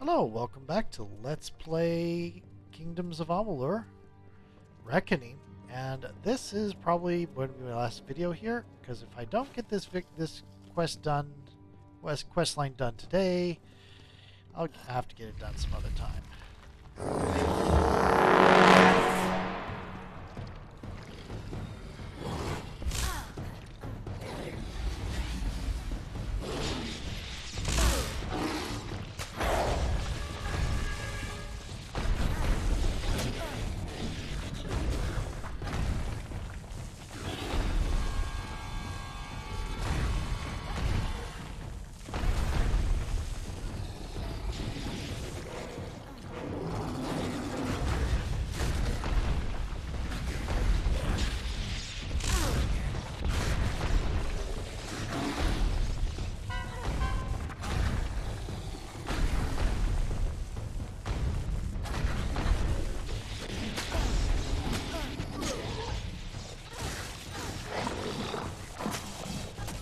Hello, welcome back to Let's Play Kingdoms of Amalur Reckoning. And this is probably going to be my last video here, because if I don't get this quest line done today, I'll have to get it done some other time.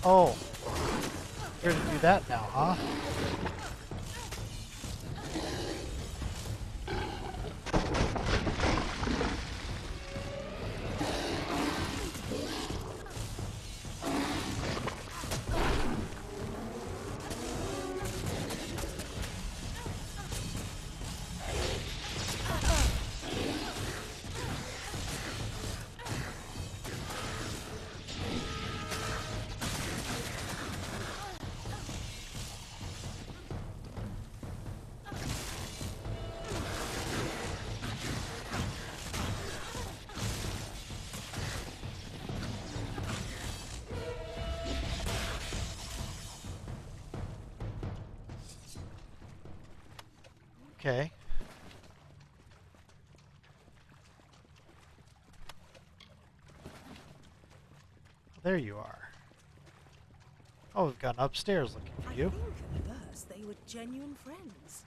Oh, you're gonna do that now, huh? Okay. There you are. Oh, we've gone upstairs looking for you. I think at first they were genuine friends.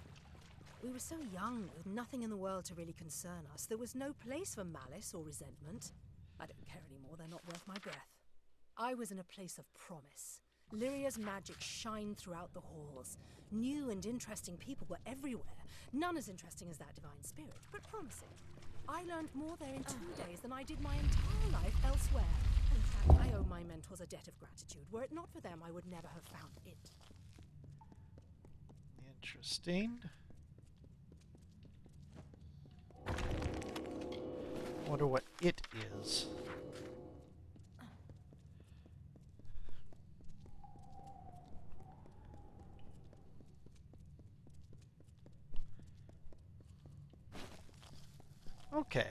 We were so young, with nothing in the world to really concern us. There was no place for malice or resentment. I don't care anymore, they're not worth my breath. I was in a place of promise. Lyria's magic shined throughout the halls. New and interesting people were everywhere. None as interesting as that divine spirit, but promising. I learned more there in 2 days than I did my entire life elsewhere. In fact, I owe my mentors a debt of gratitude. Were it not for them, I would never have found it. Interesting. Wonder what it is. Okay.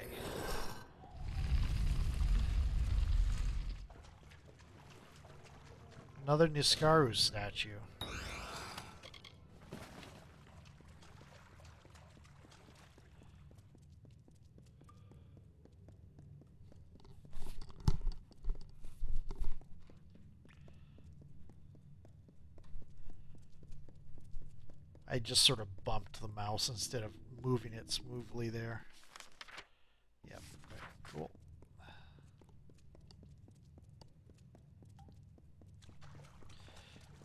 Another Niskaru statue. I just sort of bumped the mouse instead of moving it smoothly there. Yep, okay, cool.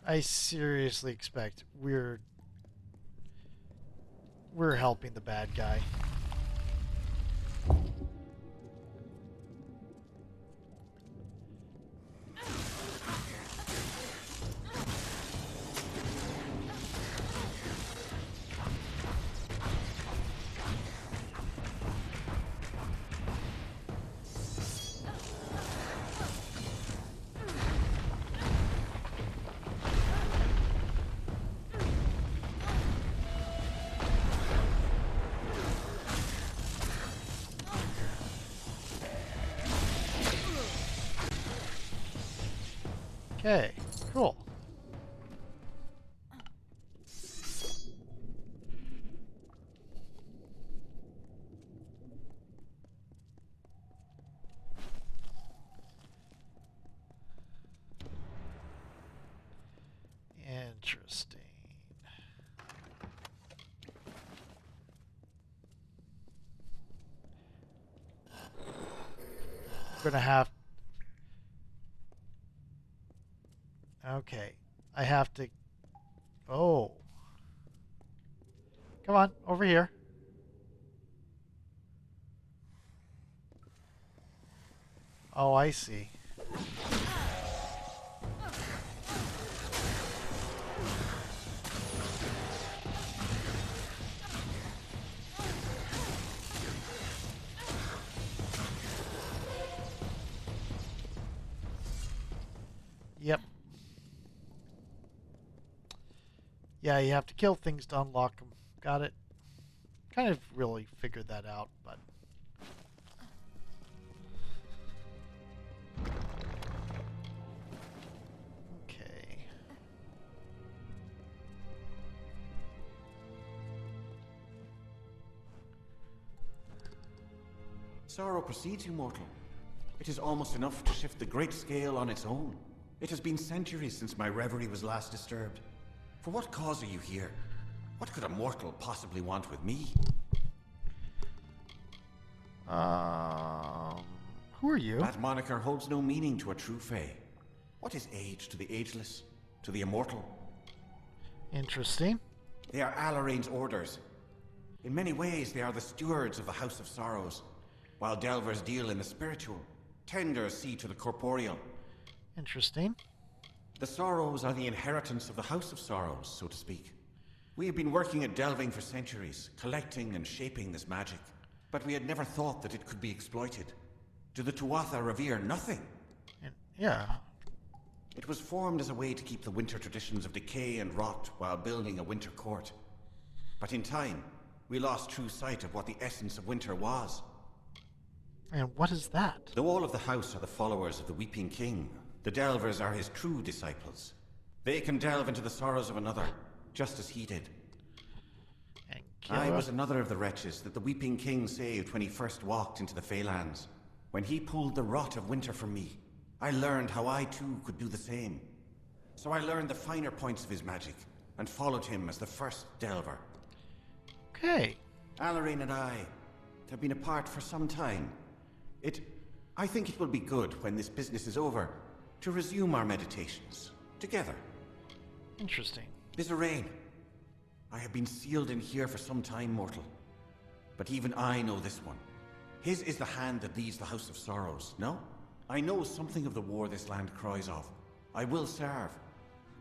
I seriously expect we're helping the bad guy. Okay, cool. Interesting. I'm gonna have... Okay, I have to... Oh. Come on, over here. Oh, I see. Yep. Yeah, you have to kill things to unlock them. Got it. Kind of really figured that out, but... Okay. Sorrow precedes you, mortal. It is almost enough to shift the great scale on its own. It has been centuries since my reverie was last disturbed. For what cause are you here? What could a mortal possibly want with me? Who are you? That moniker holds no meaning to a true fae. What is age to the ageless? To the immortal? Interesting. They are Alarain's orders. In many ways, they are the stewards of the House of Sorrows. While delvers deal in the spiritual, tenders see to the corporeal. Interesting. The Sorrows are the inheritance of the House of Sorrows, so to speak. We have been working at delving for centuries, collecting and shaping this magic. But we had never thought that it could be exploited. Do the Tuatha revere nothing? Yeah. It was formed as a way to keep the winter traditions of decay and rot while building a winter court. But in time, we lost true sight of what the essence of winter was. And what is that? Though all of the house are the followers of the Weeping King, the Delvers are his true disciples. They can delve into the sorrows of another, just as he did. And I was another of the wretches that the Weeping King saved when he first walked into the Feylands. When he pulled the rot of winter from me, I learned how I too could do the same. So I learned the finer points of his magic, and followed him as the first Delver. Okay. Alarain and I have been apart for some time. I think it will be good when this business is over, to resume our meditations, together. Interesting. Bizarrain, I have been sealed in here for some time, mortal. But even I know this one. His is the hand that leads the House of Sorrows, no? I know something of the war this land cries of. I will serve.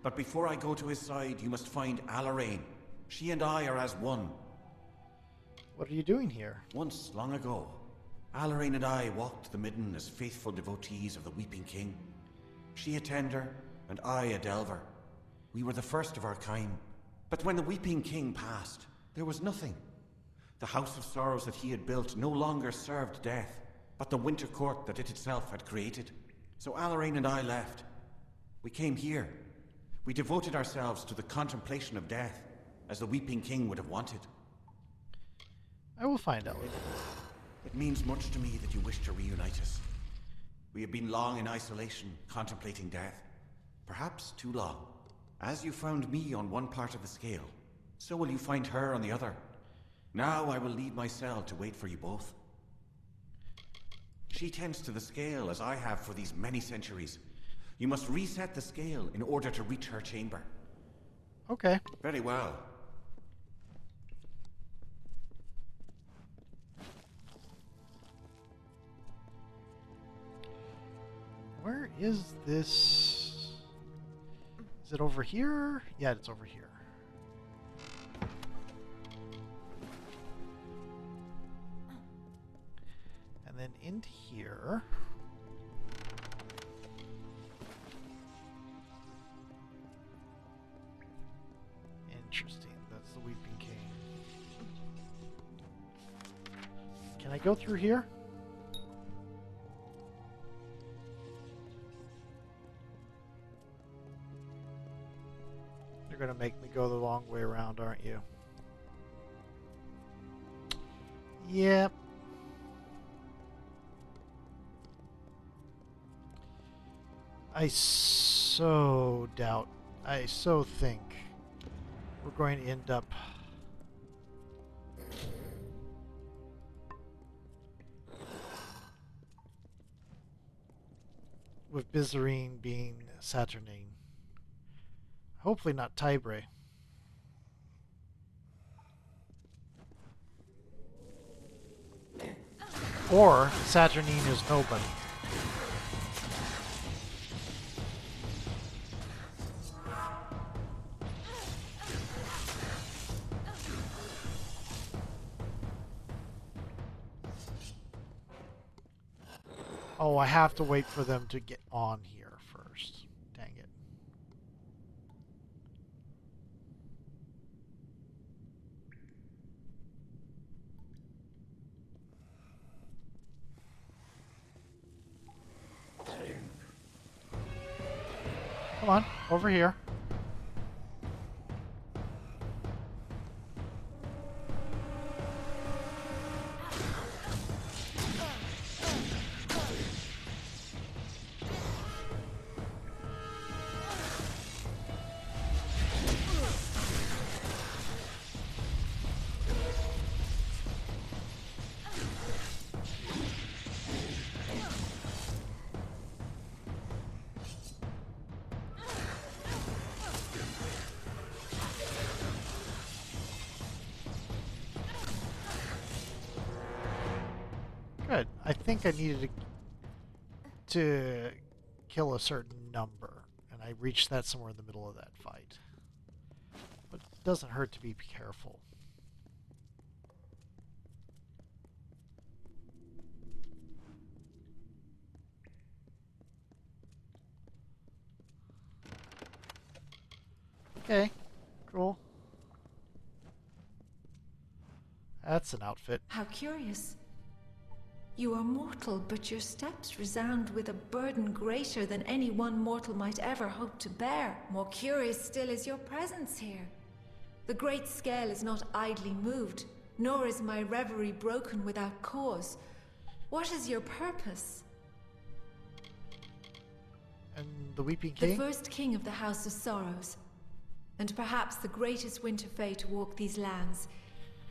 But before I go to his side, you must find Alarain. She and I are as one. What are you doing here? Once, long ago, Alarain and I walked the midden as faithful devotees of the Weeping King. She a tender, and I a delver. We were the first of our kind. But when the Weeping King passed, there was nothing. The House of Sorrows that he had built no longer served death, but the winter court that it itself had created. So Alarain and I left. We came here. We devoted ourselves to the contemplation of death, as the Weeping King would have wanted. I will find out. It means much to me that you wish to reunite us. We have been long in isolation, contemplating death. Perhaps too long. As you found me on one part of the scale, so will you find her on the other. Now I will leave my cell to wait for you both. She tends to the scale as I have for these many centuries. You must reset the scale in order to reach her chamber. Okay. Very well. Where is this? Is it over here? Yeah, it's over here. And then into here. Interesting. That's the Weeping King. Can I go through here? You're gonna make me go the long way around, aren't you? Yep. I so think we're going to end up with Bizarrine being Saturnyne. Hopefully not Tybre. Or Saturnyne is nobody. Oh, I have to wait for them to get on here first. Dang it. Come on, over here. Good. I think I needed to kill a certain number, and I reached that somewhere in the middle of that fight. But it doesn't hurt to be careful. Okay, cool. That's an outfit. How curious. You are mortal, but your steps resound with a burden greater than any one mortal might ever hope to bear. More curious still is your presence here. The great scale is not idly moved, nor is my reverie broken without cause. What is your purpose? And the Weeping King? The first king of the House of Sorrows, and perhaps the greatest winter fae to walk these lands.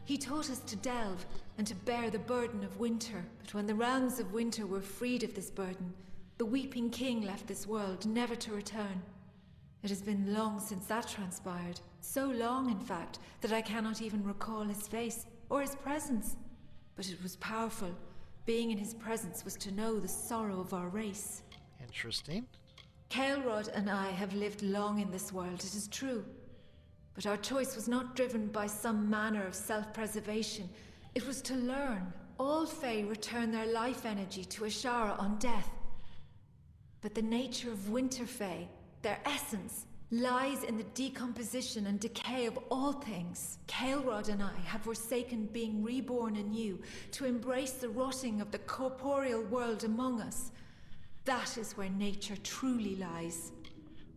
He taught us to delve and to bear the burden of winter, but when the realms of winter were freed of this burden, the Weeping King left this world, never to return. It has been long since that transpired. So long, in fact, that I cannot even recall his face or his presence. But it was powerful. Being in his presence was to know the sorrow of our race. Interesting. Kael'rod and I have lived long in this world, it is true. But our choice was not driven by some manner of self-preservation. It was to learn. All Fae return their life energy to Ashara on death. But the nature of Winter Fae, their essence, lies in the decomposition and decay of all things. Kael'rod and I have forsaken being reborn anew to embrace the rotting of the corporeal world among us. That is where nature truly lies.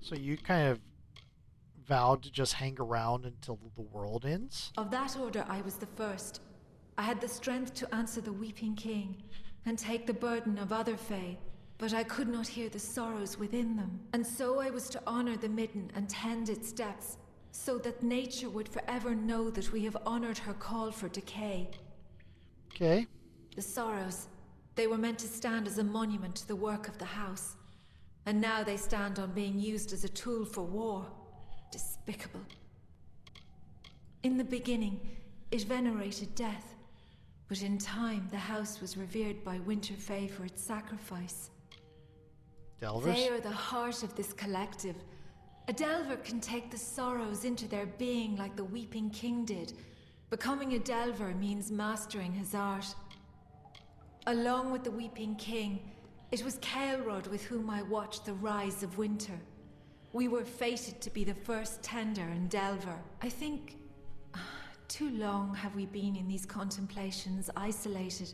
So you kind of vowed to just hang around until the world ends? Of that order, I was the first. I had the strength to answer the Weeping King and take the burden of other Fae, but I could not hear the sorrows within them. And so I was to honor the Midden and tend its depths, so that nature would forever know that we have honored her call for decay. Okay. The sorrows, they were meant to stand as a monument to the work of the house. And now they stand on being used as a tool for war. Despicable. In the beginning, it venerated death, but in time the house was revered by Winter Fae for its sacrifice. Delvers? They are the heart of this collective. A Delver can take the sorrows into their being like the Weeping King did. Becoming a Delver means mastering his art. Along with the Weeping King, it was Kael'rod with whom I watched the rise of winter. We were fated to be the first Tender and Delver. I think too long have we been in these contemplations, isolated.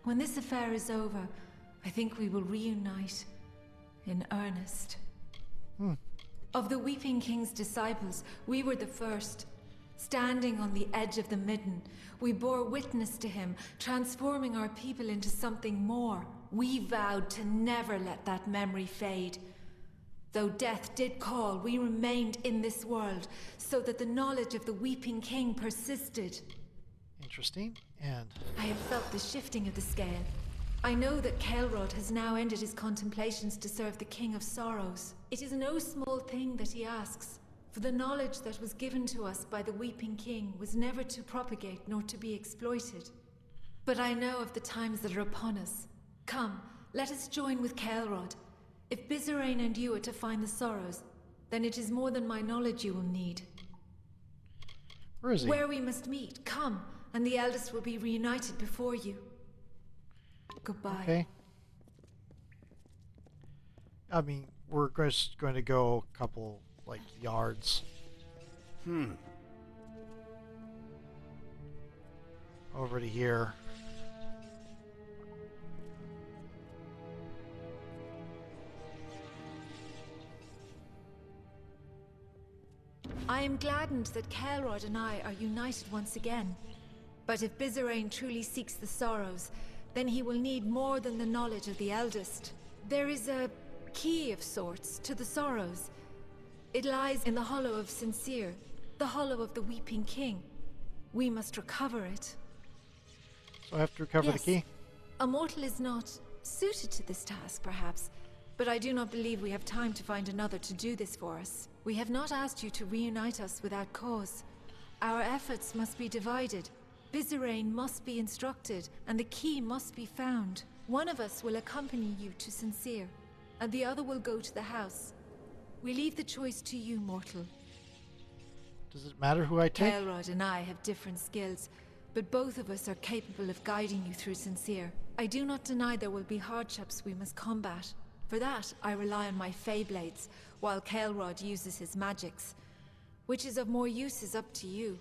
When this affair is over, I think we will reunite in earnest. Of the Weeping King's disciples, we were the first. Standing on the edge of the Midden, we bore witness to him, transforming our people into something more. We vowed to never let that memory fade. Though death did call, we remained in this world, so that the knowledge of the Weeping King persisted. Interesting. And I have felt the shifting of the scale. I know that Kael'rod has now ended his contemplations to serve the King of Sorrows. It is no small thing that he asks, for the knowledge that was given to us by the Weeping King was never to propagate nor to be exploited. But I know of the times that are upon us. Come, let us join with Caelrod. If Bizerain and you are to find the Sorrows, then it is more than my knowledge you will need. Where is he? Where we must meet, come, and the eldest will be reunited before you. Goodbye. Okay. I mean, we're just going to go a couple, like, yards. Over to here. I am gladdened that Caelrod and I are united once again. But if Bizerain truly seeks the Sorrows, then he will need more than the knowledge of the eldest. There is a key of sorts to the Sorrows. It lies in the hollow of Sincere, the hollow of the Weeping King. We must recover it. So I have to recover the key? A mortal is not suited to this task, perhaps, but I do not believe we have time to find another to do this for us. We have not asked you to reunite us without cause. Our efforts must be divided. Bizerain must be instructed, and the key must be found. One of us will accompany you to Sincere, and the other will go to the house. We leave the choice to you, mortal. Does it matter who I take? Caelrod and I have different skills, but both of us are capable of guiding you through Sincere. I do not deny there will be hardships we must combat. For that, I rely on my Feyblades, while Caelrod uses his magics. Which is of more use is up to you.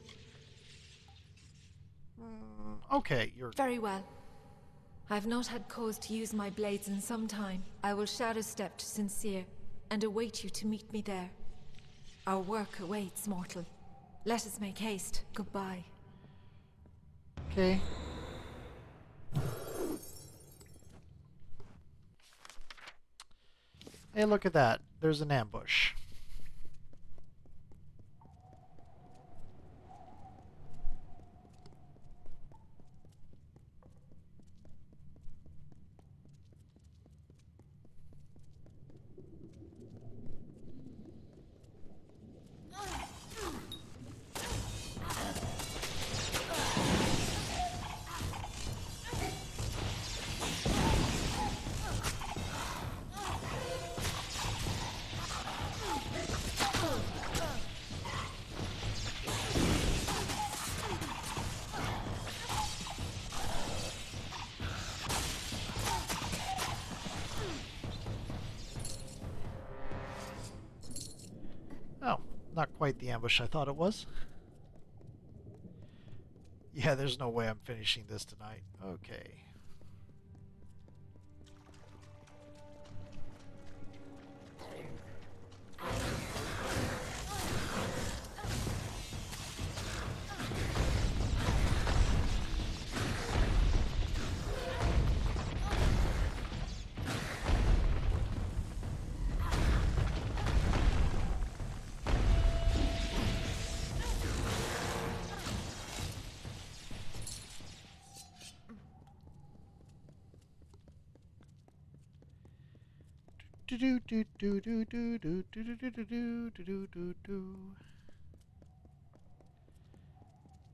Okay, you're... Very well. I have not had cause to use my blades in some time. I will shadow step to Sincere, and await you to meet me there. Our work awaits, mortal. Let us make haste. Goodbye. Okay. Hey, look at that. There's an ambush. Oh, not quite the ambush I thought it was. Yeah, there's no way I'm finishing this tonight. Okay.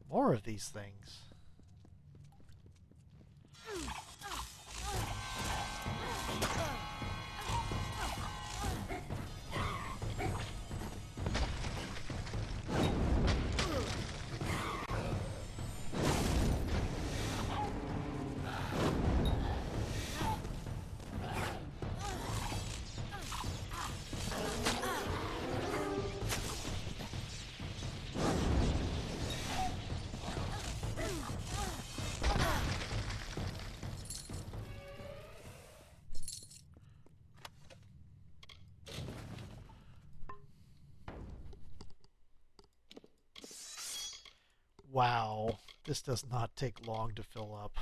More of these things. Wow, this does not take long to fill up.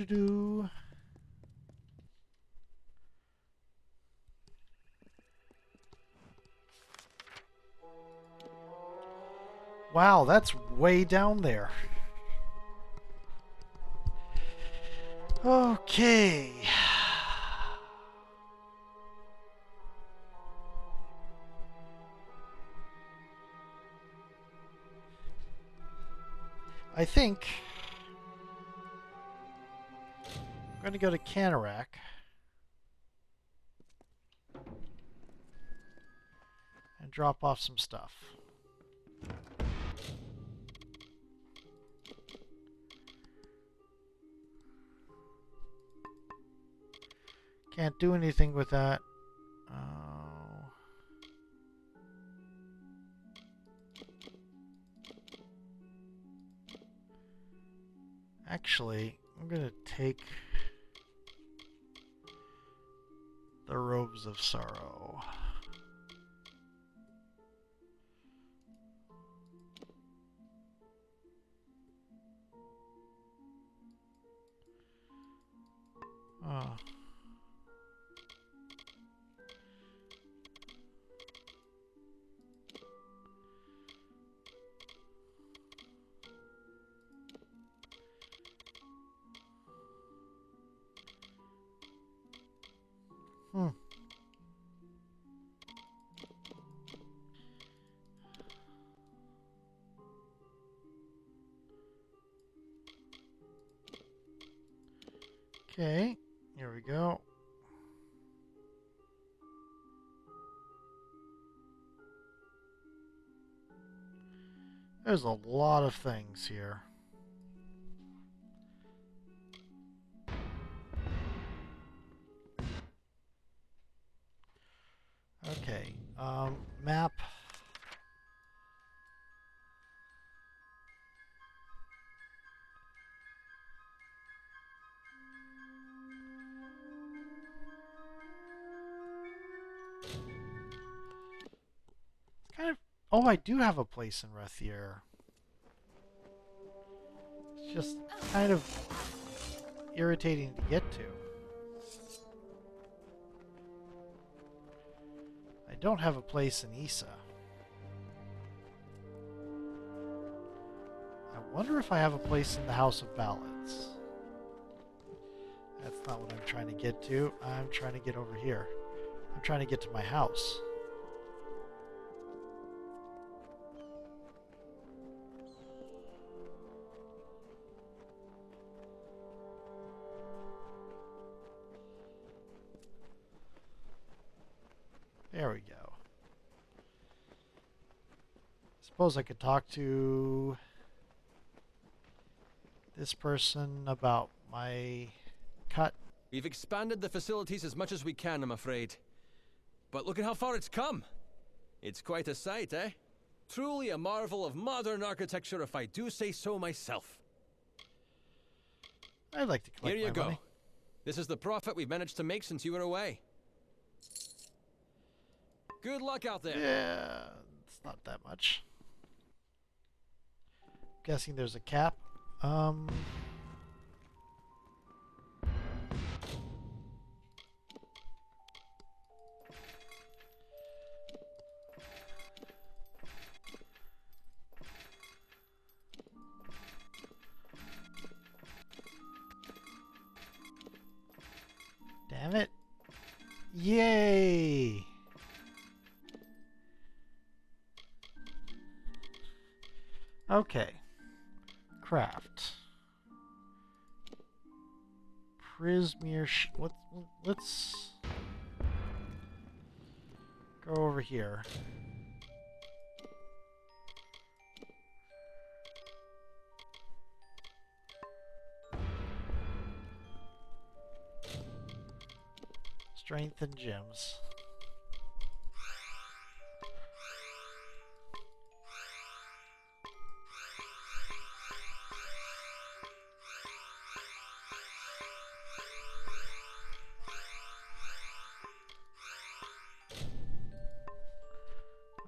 Do. Wow, that's way down there. Okay. I think I'm going to go to Canarak. And drop off some stuff. Can't do anything with that. Actually, I'm going to take the Robes of Sorrow. Oh. Okay, here we go. There's a lot of things here. Okay, map. It's kind of... Oh, I do have a place in Rethier. It's just kind of irritating to get to. I don't have a place in Issa. I wonder if I have a place in the House of Ballads. That's not what I'm trying to get to. I'm trying to get over here. I'm trying to get to my house. There we go. Suppose I could talk to this person about my cut. We've expanded the facilities as much as we can, I'm afraid. But look at how far it's come. It's quite a sight, eh? Truly a marvel of modern architecture, if I do say so myself. I'd like to collect Here you my go. money. This is the profit we've managed to make since you were away. Good luck out there. Yeah, it's not that much. Guessing there's a cap. Damn it. Yay! Okay. Craft. Prismere. Let's go over here. Strength and gems.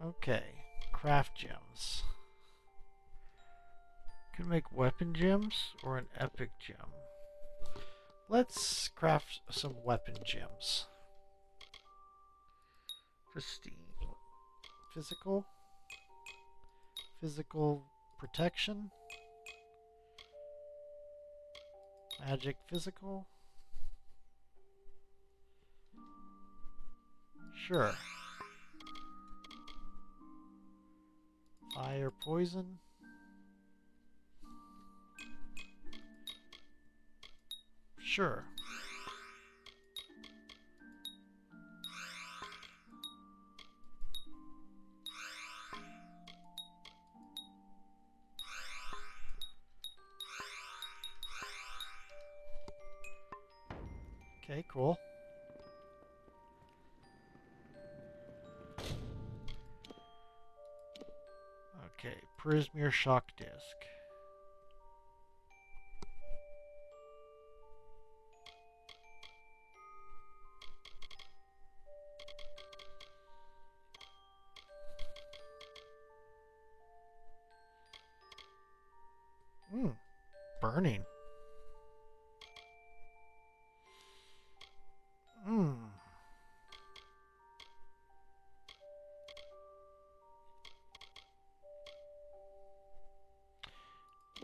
Okay, craft gems. Can make weapon gems or an epic gem. Let's craft some weapon gems. Pristine. Physical. Physical protection. Magic physical. Sure. Fire poison. Sure. Okay, cool. Okay, Prismir shock disc. Burning.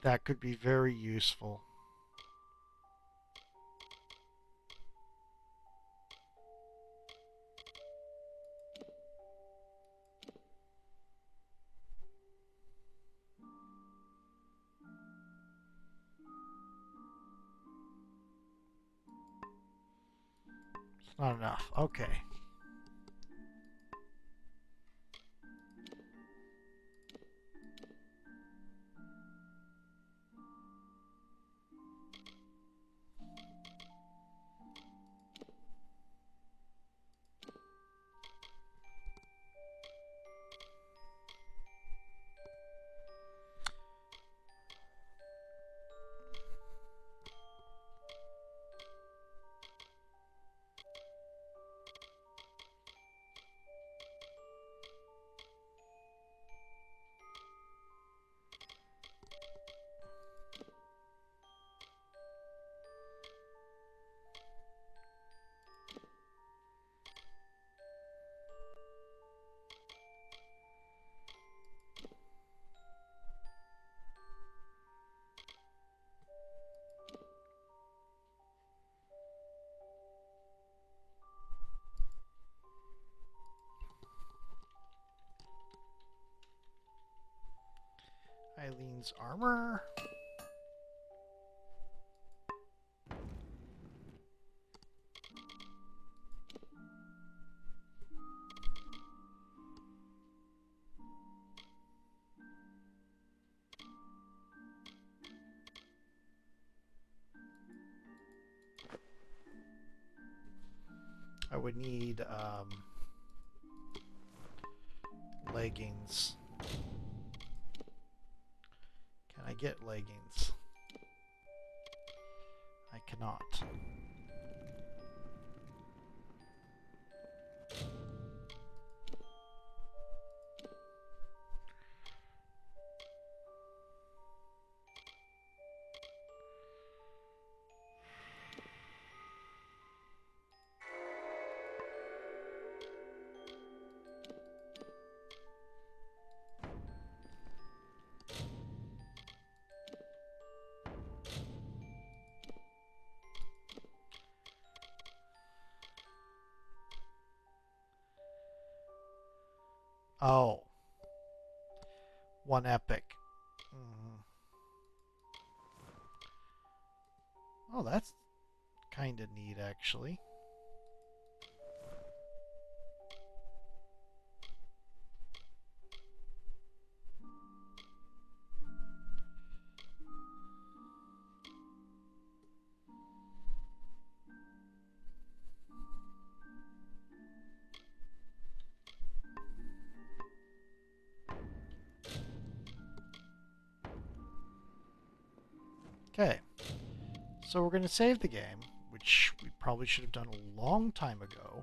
That could be very useful. It's not enough. Okay. Eileen's armor. I would need leggings. Can I get leggings? I cannot. Oh. One epic. Oh, that's kind of neat, actually. Okay, so we're going to save the game, which we probably should have done a long time ago.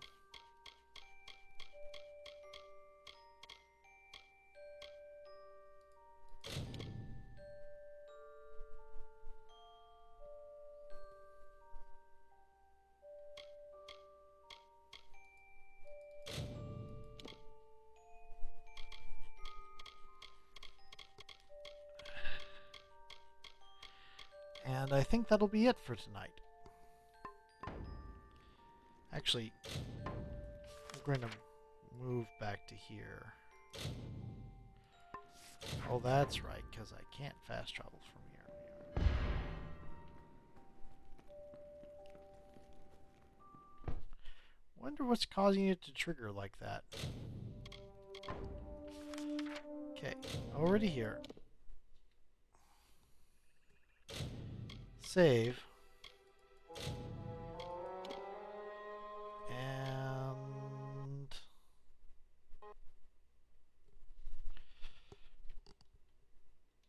And I think that'll be it for tonight. Actually, we're going to move back to here. Oh, that's right, because I can't fast travel from here. Wonder what's causing it to trigger like that. Okay, over to here. Save.